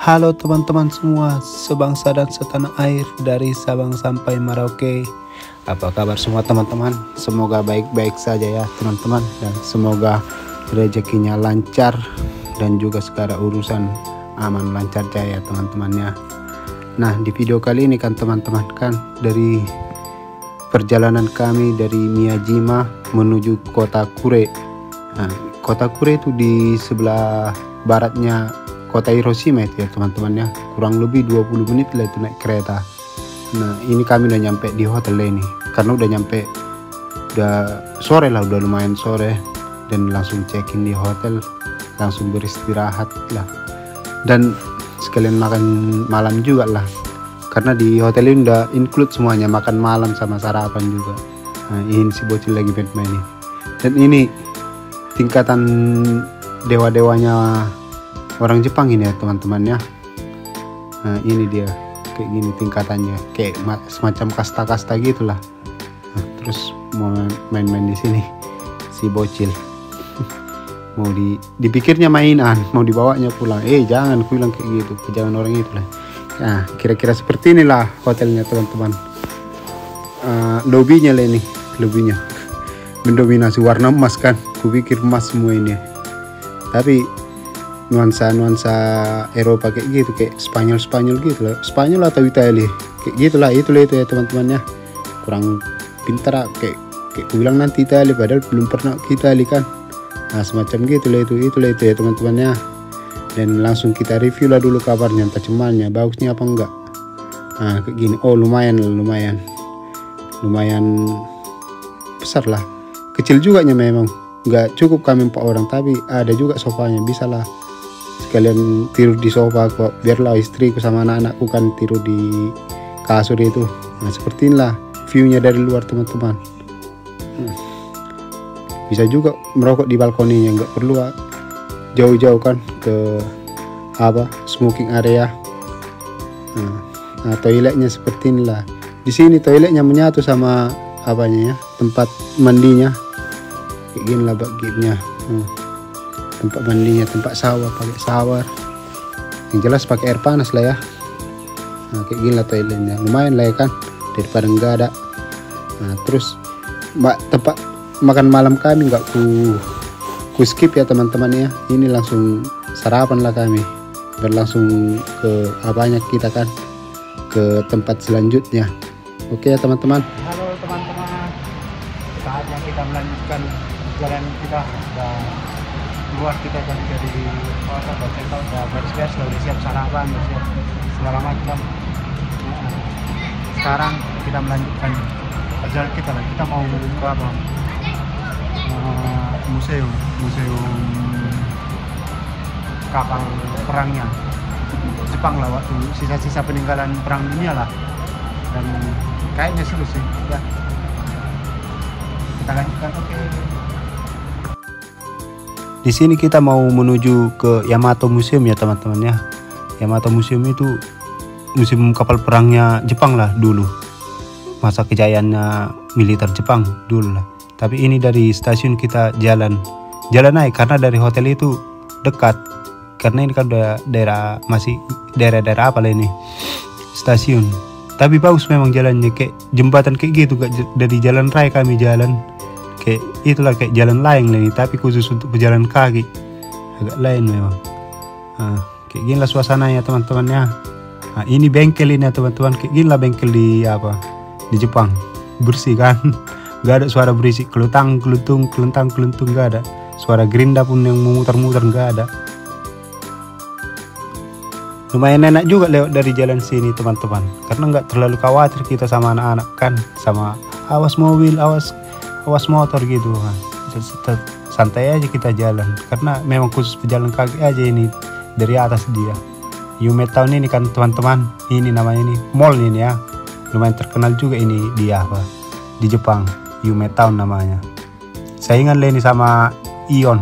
Halo teman-teman semua, sebangsa dan setanah air dari Sabang sampai Merauke. Apa kabar semua teman-teman? Semoga baik-baik saja ya teman-teman. Dan semoga rezekinya lancar dan juga segala urusan aman lancar jaya teman-temannya. Nah, di video kali ini kan teman-teman, kan dari perjalanan kami dari Miyajima menuju kota Kure. Nah, kota Kure itu di sebelah baratnya kota Hiroshima itu ya teman-teman ya, kurang lebih 20 menit lah itu naik kereta. Nah, ini kami udah nyampe di hotel ini karena udah nyampe, udah sore lah, udah lumayan sore, dan langsung check-in di hotel, langsung beristirahat lah, dan sekalian makan malam juga lah, karena di hotel ini udah include semuanya, makan malam sama sarapan juga. Nah, ini si bocil lagi main ini, dan ini tingkatan dewa-dewanya orang Jepang ini ya teman-teman ya. Nah, ini dia kayak gini tingkatannya, kayak semacam kasta-kasta gitulah. Nah, terus mau main-main di sini si bocil mau dipikirnya mainan, mau dibawanya pulang. Jangan, aku bilang kayak gitu, jangan orang itu lah. Nah, kira-kira seperti inilah hotelnya teman-teman. Lobbynya lah, ini lobbynya mendominasi warna emas kan, kupikir emas semua ini, tapi nuansa Eropa kayak gitu, kayak Spanyol gitu lah, Spanyol atau Italia kayak gitulah, itu ya teman-teman ya. Kurang pintar kayak aku bilang nanti Italia, padahal belum pernah ke Italia kan. Nah, semacam gitu lah itu ya teman-teman ya. Dan langsung kita review lah dulu kabarnya, entah cumannya bagusnya apa enggak. Nah, kayak gini, lumayan besar lah, kecil juga nya, memang nggak cukup kami 4 orang, tapi ada juga sofanya, bisa lah sekalian tidur di sofa kok, biarlah istriku sama anak-anakku kan tidur di kasur itu. Nah, seperti inilah viewnya dari luar teman-teman. Bisa juga merokok di balkoninya, nggak perlu jauh-jauh kan ke smoking area. Nah, toiletnya seperti inilah. Di sini toiletnya menyatu sama tempat mandinya, kayak gini lah bagiannya. Tempat mandinya, tempat pakai shower, yang jelas pakai air panas lah ya. Nah, kayak gini lah toiletnya, lumayan lah ya kan, daripada enggak ada. Nah, terus tempat makan malam kami nggak ku skip ya teman-teman ya. Ini langsung sarapan lah kami, dan langsung ke kita kan ke tempat selanjutnya. Oke ya teman-teman. Halo teman-teman, saatnya kita melanjutkan perjalanan kita. Luar kita tadi dari kota Bacenta, udah beres-beres, udah siap sarapan, udah siap segala macam. Sekarang kita melanjutkan perjalanan kita lah. Kita mau ke museum kapal perangnya Jepang lah, waktu sisa-sisa peninggalan perang dunia lah, dan kayaknya seru sih ya. Kita lanjutkan. Oke. Di sini kita mau menuju ke Yamato Museum ya teman-teman ya. Yamato Museum itu museum kapal perangnya Jepang lah dulu, masa kejayaannya militer Jepang dulu lah. Tapi ini dari stasiun kita jalan naik, karena dari hotel itu dekat, karena ini kan udah daerah apa lah ini stasiun. Tapi bagus memang jalannya, kayak jembatan kayak gitu, gak dari jalan raya kami jalan kayak itulah, kayak jalan layang ini, tapi khusus untuk pejalan kaki, agak lain memang. Kayak gini lah suasananya teman-teman ya. Nah, ini bengkel ini ya teman-teman, kayak gini lah bengkel di Jepang, bersih kan. Gak ada suara berisik, kelentang keluntung gak ada. Suara gerinda pun yang memutar-mutar gak ada. Lumayan enak juga lewat dari jalan sini teman-teman, karena nggak terlalu khawatir kita sama anak-anak kan, sama awas mobil, awas motor gitu. Nah, santai aja kita jalan, karena memang khusus pejalan kaki aja ini dari atas dia. Yume Town ini kan teman-teman, ini namanya ini mall ini ya, lumayan terkenal juga ini di Jepang. Yume Town namanya. Saingan lah ini sama Ion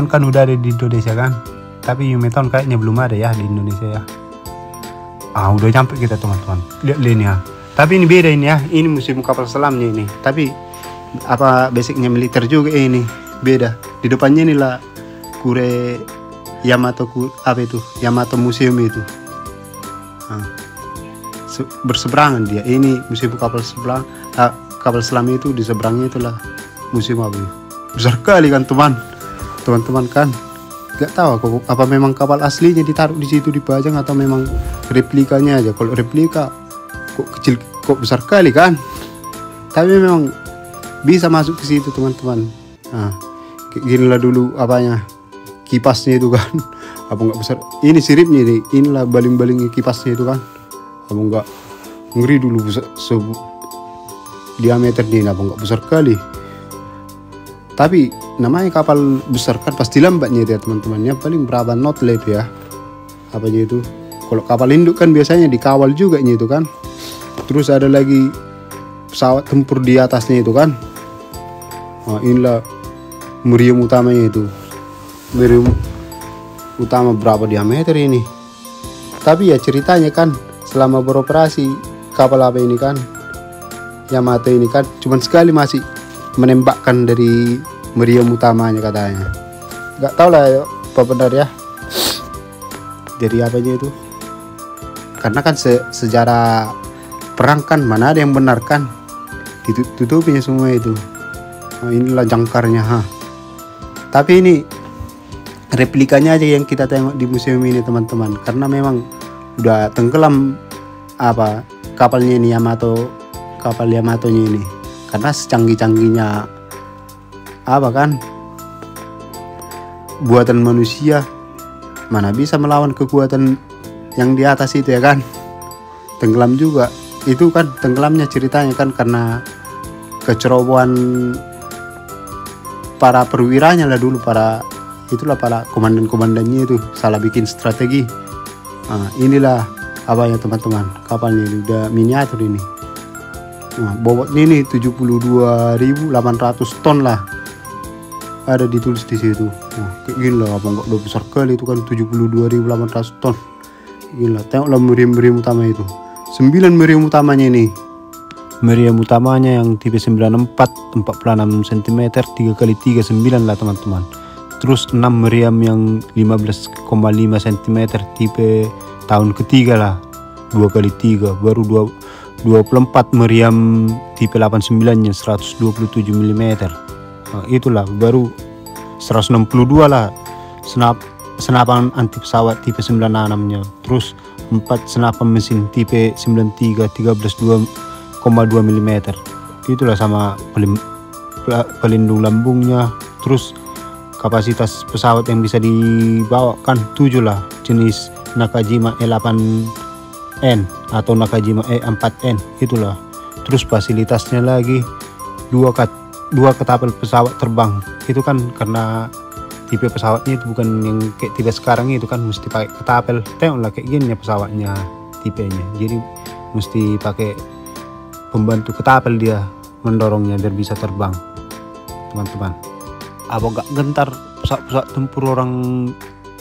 kan udah ada di Indonesia kan, tapi Yume Town kayaknya belum ada ya di Indonesia ya. Udah nyampe kita teman-teman, lihat ini ya. Tapi ini beda ini ya, ini museum kapal selamnya ini, tapi basicnya militer juga ini, beda. Di depannya inilah Kure Yamato apa itu, Yamato Museum itu. Nah, berseberangan dia. Ini museum kapal sebelah, kapal selam itu di seberangnya itulah museum apa itu. Besar kali kan teman-teman kan. Gak tahu aku apa memang kapal aslinya ditaruh di situ dipajang atau memang replikanya aja. Kalau replika kok kecil, kok besar kali kan. Tapi memang bisa masuk ke situ teman-teman. Nah, kayak gini lah dulu apanya, kipasnya itu kan. Apa nggak besar? Ini siripnya nih. Inilah baling-baling kipasnya itu kan. Apa nggak ngeri dulu besar, diameter dia apa nggak besar kali. Tapi namanya kapal besar kan pasti lambatnya ya teman-temannya, paling berapa knot lah itu ya. Apa aja itu? Kalau kapal induk kan biasanya dikawal juga itu kan. Terus ada lagi pesawat tempur di atasnya itu kan. Nah, inilah meriam utamanya itu. Meriam utama berapa diameter ini. Tapi ya ceritanya kan selama beroperasi kapal apa ini kan, Yamato ini kan cuman sekali masih menembakkan dari meriam utamanya katanya. Gak tau lah apa benar ya. Jadi apa aja itu. Karena kan sejarah perang kan mana ada yang benar kan. Ditutupinya semua itu. Nah, inilah jangkarnya Tapi ini replikanya aja yang kita tengok di museum ini teman-teman. Karena memang udah tenggelam apa kapalnya ini, kapal Yamatonya ini. Karena secanggih-canggihnya apa kan buatan manusia, mana bisa melawan kekuatan yang di atas itu ya kan. Tenggelam juga itu kan, tenggelamnya ceritanya kan karena kecerobohan para perwiranya lah dulu, para komandan-komandannya itu salah bikin strategi. Nah, inilah apa ya teman-teman, kapalnya ini udah miniatur ini. Nah, bobotnya ini 72.800 ton lah, ada ditulis di situ. Nah, kayak gini lah, apa enggak udah besar kali itu kan, 72.800 ton. Gila, tengoklah meriam-meriam utama itu. 9 meriam utamanya ini. Meriam utamanya yang tipe 94, 46 cm, 3x39 lah teman-teman. Terus 6 meriam yang 15,5 cm tipe tahun ketiga lah, 2x3, baru 24 meriam tipe 89 nya 127 mm. Nah, itulah baru 162 lah senapan anti pesawat tipe 96 nya. Terus 4 senapan mesin tipe 93 13,2 mm. Itulah sama pelindung lambungnya. Terus kapasitas pesawat yang bisa dibawa kan 7 lah, jenis Nakajima E8N atau Nakajima E4N itulah. Terus fasilitasnya lagi dua ketapel pesawat terbang. Itu kan karena tipe pesawatnya itu bukan yang kayak tipe sekarang itu kan mesti pakai ketapel. Tengoklah kayak gini ya pesawatnya tipenya. Jadi mesti pakai pembantu ketapel dia mendorongnya biar bisa terbang teman-teman. Apa gak gentar pesawat tempur orang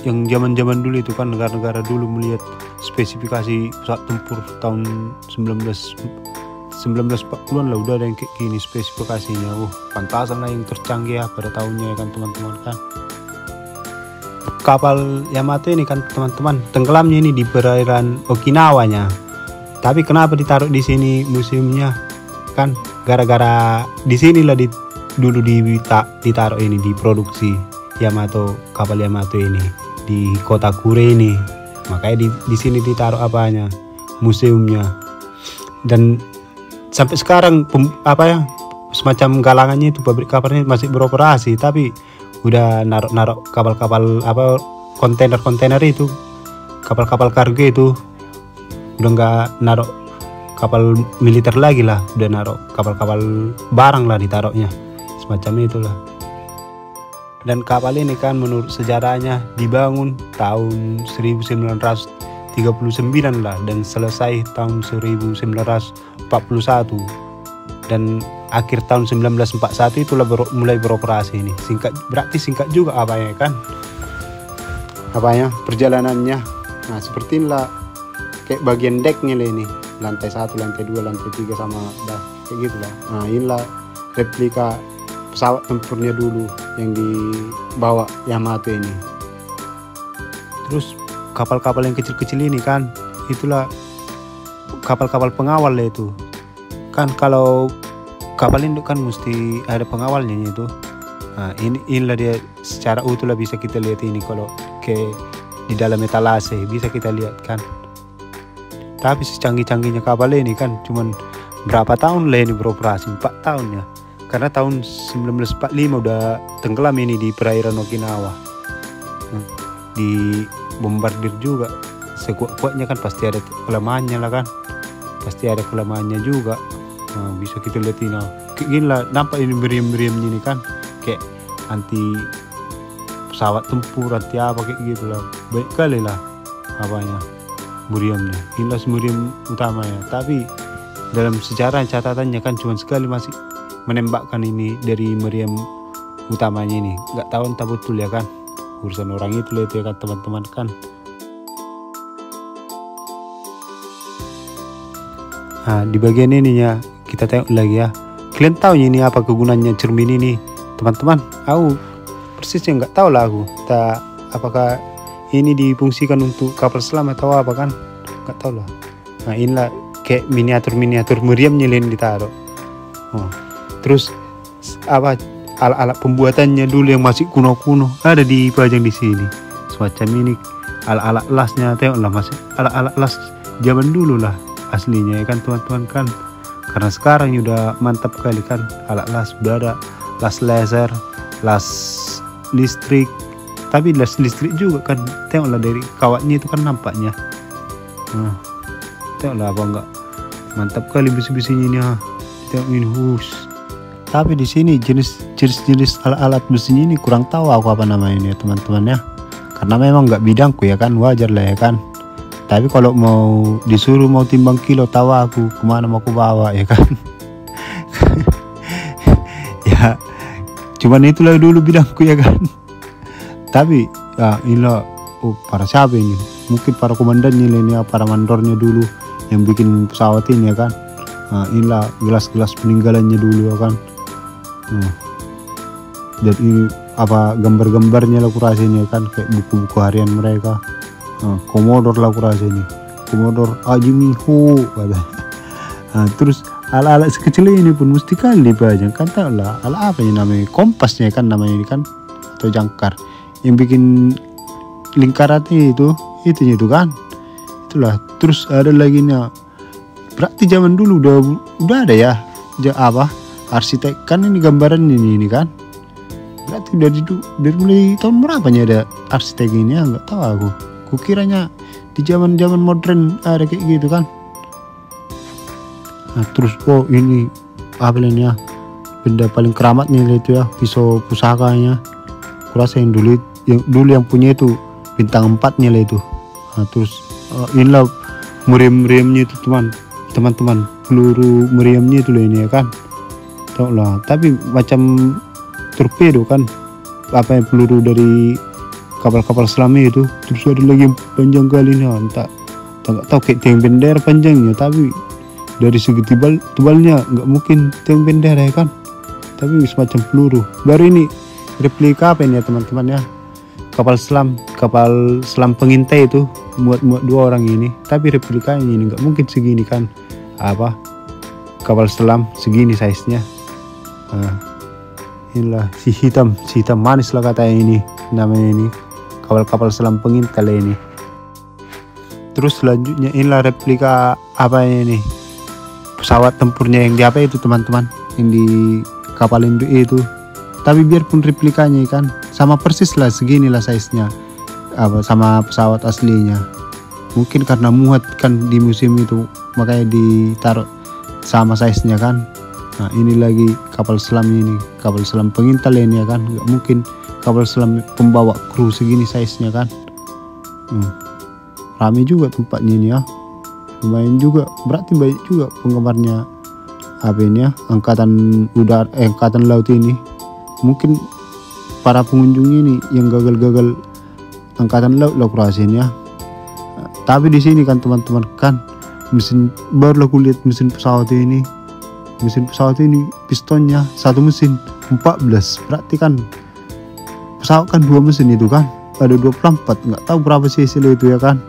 yang zaman-zaman dulu itu kan, negara-negara dulu melihat spesifikasi pesawat tempur tahun 1940-an lah udah ada yang kayak gini spesifikasinya. Pantasan lah yang tercanggih ya pada tahunnya ya kan teman-teman kan. Kapal Yamato ini kan teman-teman tenggelamnya ini di perairan Okinawanya. Tapi kenapa ditaruh di sini museumnya? Kan gara-gara di sinilah dulu ditaruh ini, diproduksi Yamato, kapal Yamato ini di kota Kure ini. Makanya di sini ditaruh apanya, museumnya. Dan sampai sekarang semacam galangannya itu pabrik kapalnya masih beroperasi, tapi udah naruh kapal-kapal kontainer itu, kapal-kapal kargo itu udah nggak naruh kapal militer lagi lah, udah naruh kapal-kapal barang lah ditaruhnya, semacam itulah. Dan kapal ini kan menurut sejarahnya dibangun tahun 1939 lah dan selesai tahun 1941, dan akhir tahun 1941 itulah mulai beroperasi ini. Berarti singkat juga apanya kan, perjalanannya. Nah seperti inilah kayak bagian decknya lah ini, lantai 1, lantai 2, lantai 3 sama kayak gitu lah. Nah inilah replika pesawat tempurnya dulu yang dibawa Yamato ini. Terus kapal-kapal yang kecil-kecil ini kan, itulah kapal-kapal pengawal lah itu. Kan kalau kapal induk kan mesti ada pengawalnya itu. Nah, inilah dia secara utuh lah bisa kita lihat ini kalau ke di dalam etalase bisa kita lihat kan. Tapi secanggih-canggihnya kapal ini kan cuman berapa tahun lah ini beroperasi, 4 tahun ya. Karena tahun 1945 udah tenggelam ini di perairan Okinawa. Di bombardir juga. Sekuat-kuatnya kan pasti ada kelemahannya lah kan. Pasti ada kelemahannya juga. Nah, bisa kita lihat ini. Kayak gini lah, nampak ini meriam-meriamnya ini kan. Kayak anti pesawat tempur, anti apa kayak gitu lah. Baik kali lah apanya, meriamnya. Inilah meriam utama ya. Tapi dalam sejarah catatannya kan cuma sekali masih menembakkan ini dari meriam utamanya ini. Nggak tahu entah betul ya kan. Urusan orang itu lah itu ya kan teman-teman kan. Nah, di bagian ininya kita tengok lagi ya. Kalian tahu ini apa kegunaannya cermin ini, teman-teman? Aku persisnya nggak tahu lah aku. Apakah ini difungsikan untuk kapal selam atau apa kan? Nggak tahu lah. Nah, inilah kayak miniatur meriamnya yang ditaruh. Oh. Terus apa alat-alat pembuatannya dulu yang masih kuno-kuno ada dipajang di sini. Semacam ini alat-alat lasnya, tengoklah masih alat-alat las zaman dulu lah. Aslinya ya kan teman-teman kan, karena sekarang udah mantap kali kan alat las, udah ada las laser, las listrik, tapi las listrik juga kan, tengoklah dari kawatnya itu kan nampaknya. Nah, tengoklah apa enggak mantap kali besi-besinya ini. Tengok ini tapi di sini jenis alat-alat besinya ini kurang tahu aku apa namanya ya teman-teman ya, karena memang nggak bidangku ya kan, wajar lah ya kan. Tapi kalau mau disuruh mau timbang kilo, tahu aku kemana mau aku bawa ya kan. Ya cuman itulah dulu bidangku ya kan. Tapi ya inilah para siapa ini, mungkin para komandannya ini ya, para mandornya dulu yang bikin pesawat ini ya kan. Nah, inilah gelas-gelas peninggalannya dulu ya kan. Dan ini apa gambar-gambarnya lah kurasinya kan, kayak buku-buku harian mereka. Komodor lah kurasa ini, Komodor Ajimiho katanya. Terus alat-alat sekecil ini pun mesti kali dipajang kan, tau lah alat apa ini namanya, kompasnya kan namanya ini kan, atau jangkar yang bikin lingkarannya itu kan, itulah. Terus ada lagi nih, berarti zaman dulu udah ada ya apa arsitek kan, ini gambaran ini kan, berarti dari mulai tahun berapa nya ada arsitek ini ya, nggak tahu aku. Kukiranya di zaman modern ada kayak gitu kan. Nah, terus ini apa ya, benda paling keramatnya itu ya, pisau pusakanya. Kurasa yang dulu yang punya itu bintang 4-nya lah itu. Nah, terus inilah meriam-meriamnya itu teman-teman, peluru meriamnya itu lah ini ya kan. Tahu lah, tapi macam torpedo kan, apa yang peluru dari kapal-kapal selam itu. Terus ada lagi yang panjang kali ini, tak tahu kayak tiang bendera panjangnya, tapi dari segi tebalnya nggak mungkin tiang bendera ya kan, tapi semacam peluru. Baru ini replika apa ini ya teman-teman ya, kapal selam pengintai itu muat 2 orang ini, tapi replikanya ini nggak mungkin segini kan, apa kapal selam segini size nya. Inilah si hitam manis lah katanya ini namanya ini, kapal selam pengintai ini. Terus selanjutnya inilah replika apa ini, pesawat tempurnya yang di apa itu teman-teman, yang di kapal induk itu. Tapi biarpun replikanya kan sama persis lah, segini lah size nya apa sama pesawat aslinya. Mungkin karena muat kan di museum itu, makanya ditaruh sama size nya kan. Nah, ini lagi kapal selam ini, kapal selam pengintai ini ya kan, nggak mungkin kapal selam pembawa kru segini size-nya kan. Rame juga tempatnya ini ya, lumayan juga, berarti banyak juga penggemarnya apa ini ya, angkatan laut ini. Mungkin para pengunjung ini yang gagal angkatan laut lah kurasin ya. Tapi di sini kan teman-teman kan, barulah kulihat mesin pesawat ini. Mesin pesawat ini pistonnya satu mesin 14, berarti kan pesawat kan 2 mesin itu kan, ada 24, nggak tahu berapa cc itu ya kan,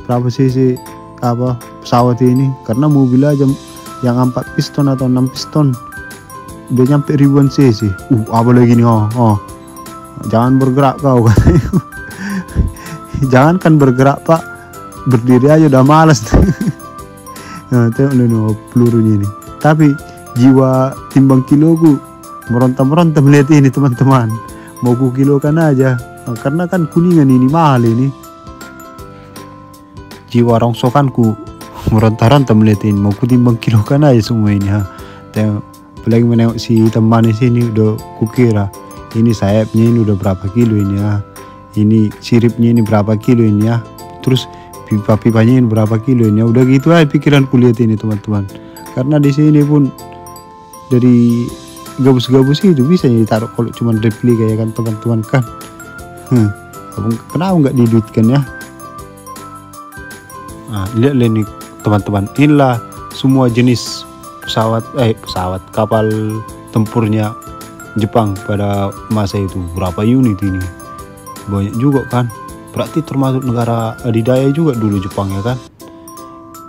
berapa cc apa pesawat ini, karena mobil aja yang 4 piston atau 6 piston udah nyampe ribuan cc. Apa lagi nih, jangan bergerak kau katanya. Jangan kan bergerak pak, berdiri aja udah malas. Nah, tengok nih pelurunya ini, tapi jiwa timbang kiloku meronta-meronta melihat ini teman-teman, mau ku kilokan aja. Karena kan Kuningan ini mahal ini, jiwa rongsokanku meronta-ronta melihat ini, mau ku timbang kilokan aja semua ini. Tengok, apalagi menengok si teman di sini, udah kukira ini sayapnya ini udah berapa kilo ini ya, ini siripnya ini berapa kilo ini ya, terus pipa-pipanya ini berapa kilo ini ya. Udah gitu aja pikiranku lihat ini teman-teman, karena di sini pun dari gabus-gabus itu bisa ditaruh kalau cuma replika ya kan teman-teman kan. Kenapa nggak diduitkan ya? Nah, lihat nih teman-teman, inilah semua jenis pesawat kapal tempurnya Jepang pada masa itu. Berapa unit ini? Banyak juga kan, berarti termasuk negara adidaya juga dulu Jepang ya kan.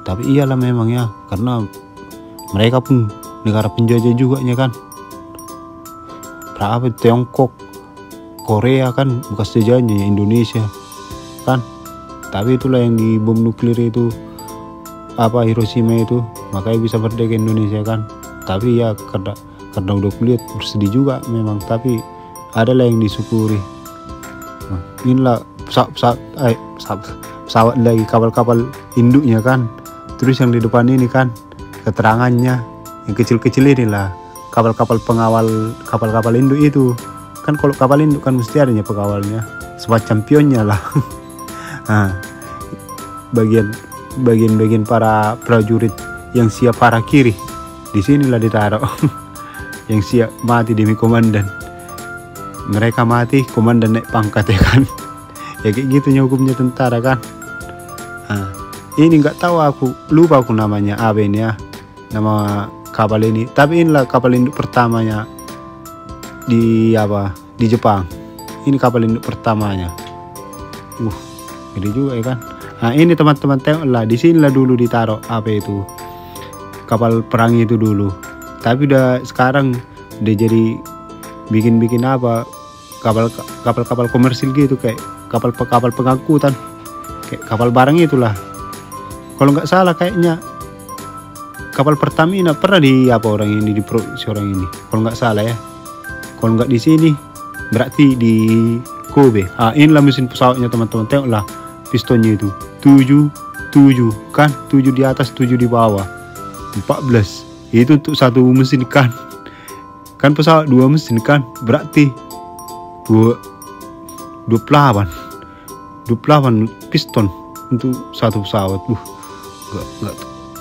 Tapi iyalah memang ya, karena mereka pun negara penjajah juga ya kan. Berapa Tiongkok, Korea kan bekas jajahnya Indonesia kan. Tapi itulah yang di bom nuklir itu apa Hiroshima itu, makanya bisa merdeka Indonesia kan. Tapi ya karena udah kulihat bersedih juga memang, tapi adalah yang disyukuri. Nah, inilah pesawat lagi, kapal-kapal induknya kan. Terus yang di depan ini kan keterangannya yang kecil-kecil inilah kapal-kapal pengawal kapal-kapal induk itu kan. Kalau kapal induk kan mesti adanya pengawalnya, semacam pionnya lah. Nah, bagian para prajurit yang siap harakiri di sinilah ditaruh. Yang siap mati demi komandan, mereka mati, komandan naik pangkat ya kan. Ya kayak gitunya hukumnya tentara kan. Nah, ini nggak tahu, aku lupa aku namanya apa ini ya, nama kapal ini. Tapi inilah kapal induk pertamanya di Jepang. Ini kapal induk pertamanya. Gede juga ya kan. Nah ini teman-teman tengoklah, di sinilah dulu ditaruh apa itu kapal perang itu dulu. Tapi udah sekarang udah jadi bikin apa kapal komersil gitu, kayak kapal pengangkutan, kayak kapal barang itulah. Kalau nggak salah kayaknya kapal Pertamina pernah orang ini diproduksi orang ini, kalau nggak salah ya. Kalau nggak di sini berarti di Kobe. Inilah mesin pesawatnya teman-teman, tengoklah pistonnya itu 7 kan, 7 di atas 7 di bawah, 14. Itu untuk satu mesin kan pesawat 2 mesin kan, berarti 28 piston untuk satu pesawat.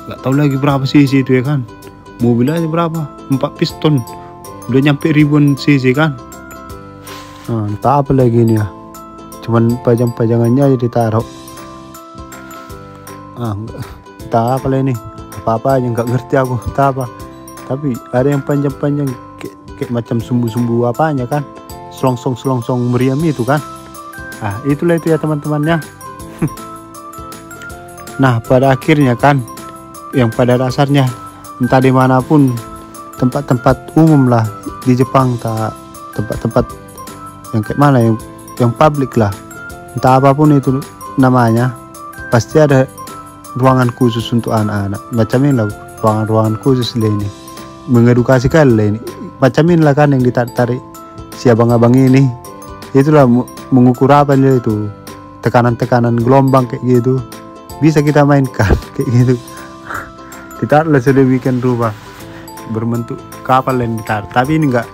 Nggak tahu lagi berapa cc itu ya kan. Mobil aja berapa, 4 piston udah nyampe ribuan cc kan. Nah, entah apa lagi ini ya, cuman pajang-pajangannya aja ditaruh. Entah apa lah ini, apa-apa aja nggak ngerti aku entah apa. Tapi ada yang panjang-panjang kayak macam sumbu-sumbu apanya kan, selongsong meriam itu kan. Itulah itu ya teman-temannya. Nah pada akhirnya kan, yang pada dasarnya entah dimanapun tempat-tempat umum lah di Jepang, tempat-tempat yang kayak mana, yang publik lah, entah apapun itu namanya, pasti ada ruangan khusus untuk anak-anak. Macam ini lah ruangan khusus lah ini, mengedukasi kali lah ini. Macam ini lah kan yang ditarik si abang-abang ini, itulah mengukur apa itu, tekanan gelombang kayak gitu, bisa kita mainkan kayak gitu. Ditaruhlah sedemikian rupa berbentuk kapal yang ditaruh, tapi ini enggak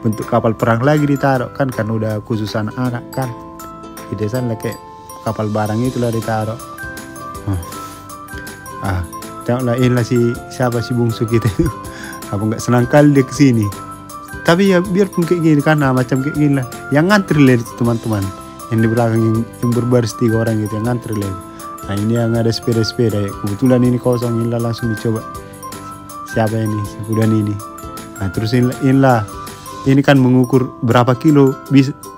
bentuk kapal perang lagi ditaruh kan, udah khusus anak-anak kan. Di desa lah kayak kapal barang itulah ditaruh. Tengoklah inilah siapa si bungsu kita itu. Apa nggak senang kali dia kesini. Tapi ya biarpun kayak gini kan, macam kayak gini lah. Yang ngantri lah itu teman-teman, yang di belakang yang berbaris 3 orang gitu, yang ngantri lah. Nah ini yang ada sepeda ya. Kebetulan ini kosong, inilah langsung dicoba. Siapa ini? Si Budan ini. Nah terus inilah ini kan mengukur berapa kilo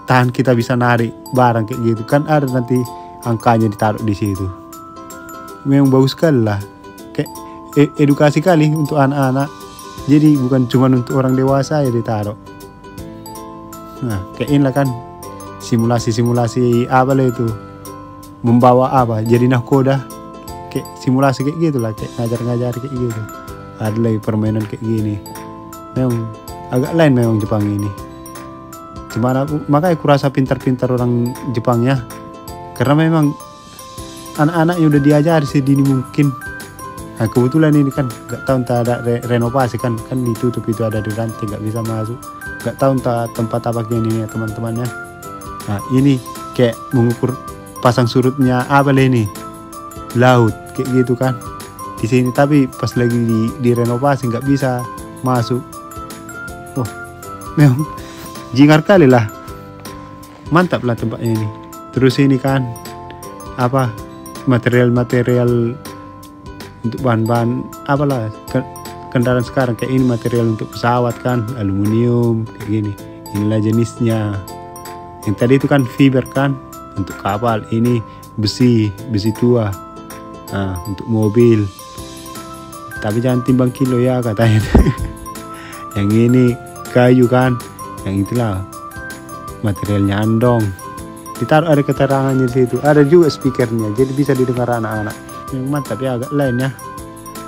tahan kita bisa narik barang kayak gitu kan, ada nanti angkanya ditaruh di situ. Memang bagus sekali lah, kayak edukasi kali untuk anak-anak, jadi bukan cuma untuk orang dewasa ya ditaruh. Nah kayak inilah kan simulasi apa lah itu, membawa apa jadi nahkoda, kayak simulasi kayak gitulah, kayak ngajar kayak gitu. Ada lagi permainan kayak gini, memang agak lain memang Jepang ini. Cuman makanya aku rasa pintar-pintar orang Jepangnya, karena memang anak-anaknya udah diajari sedini mungkin. Nah kebetulan ini kan nggak tahu entah ada renovasi kan ditutup, itu ada di ranting nggak bisa masuk, nggak tahu entah tempat apa ini ya teman-temannya. Nah ini kayak mengukur pasang surutnya apa lah ini, laut kayak gitu kan di sini, tapi pas lagi direnovasi nggak bisa masuk. Wah memang jingar kali lah, mantap lah tempatnya ini. Terus ini kan apa material untuk bahan-bahan apalah kendaraan sekarang kayak ini, material untuk pesawat kan aluminium kayak gini, inilah jenisnya. Yang tadi itu kan fiber kan untuk kapal, ini besi tua. Nah untuk mobil, tapi jangan timbang kilo ya katanya. Yang ini kayu kan, yang itulah materialnya andong. Ditaruh ada keterangannya di situ, ada juga speakernya, jadi bisa didengar anak-anak. Yang mantap ya, agak lain ya.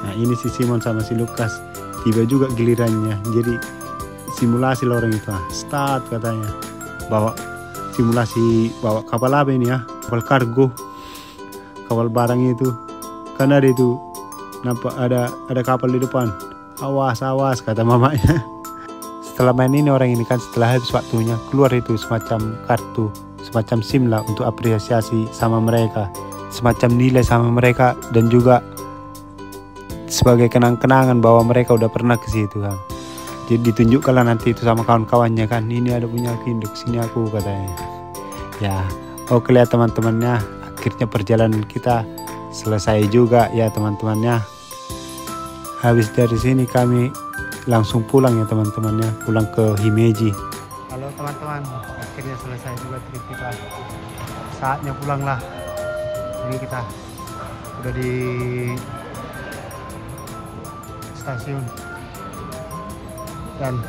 Nah ini si Simon sama si Lukas, tiba juga gilirannya. Jadi simulasi lah orang itu, start katanya. Simulasi bawa kapal apa ini ya, kapal kargo, kapal barang itu. Kan ada itu, nampak ada kapal di depan. Awas kata mamanya. Setelah main ini orang ini kan, setelah habis waktunya keluar itu semacam kartu, semacam SIM lah untuk apresiasi sama mereka, semacam nilai sama mereka, dan juga sebagai kenang-kenangan bahwa mereka udah pernah ke situ kan. Jadi ditunjukkan lah nanti itu sama kawan-kawannya kan, ini ada punya aku, induk sini aku katanya. Ya oke lah teman-temannya, akhirnya perjalanan kita selesai juga ya teman-temannya. Habis dari sini kami langsung pulang ya teman-temannya, pulang ke Himeji. Halo teman-teman, akhirnya selesai juga trip kita, saatnya pulang lah. Ini kita udah di stasiun dan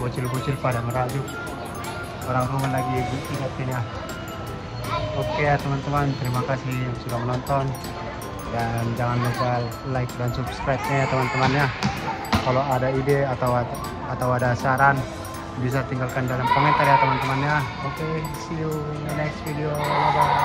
bocil-bocil pada merajuk, orang rumah lagi ingatnya. Oke ya teman-teman, terima kasih yang sudah menonton, dan jangan lupa like dan subscribe-nya ya teman-temannya. Kalau ada ide atau ada saran bisa tinggalkan dalam komentar ya teman-temannya. Oke, see you in the next video. Bye bye.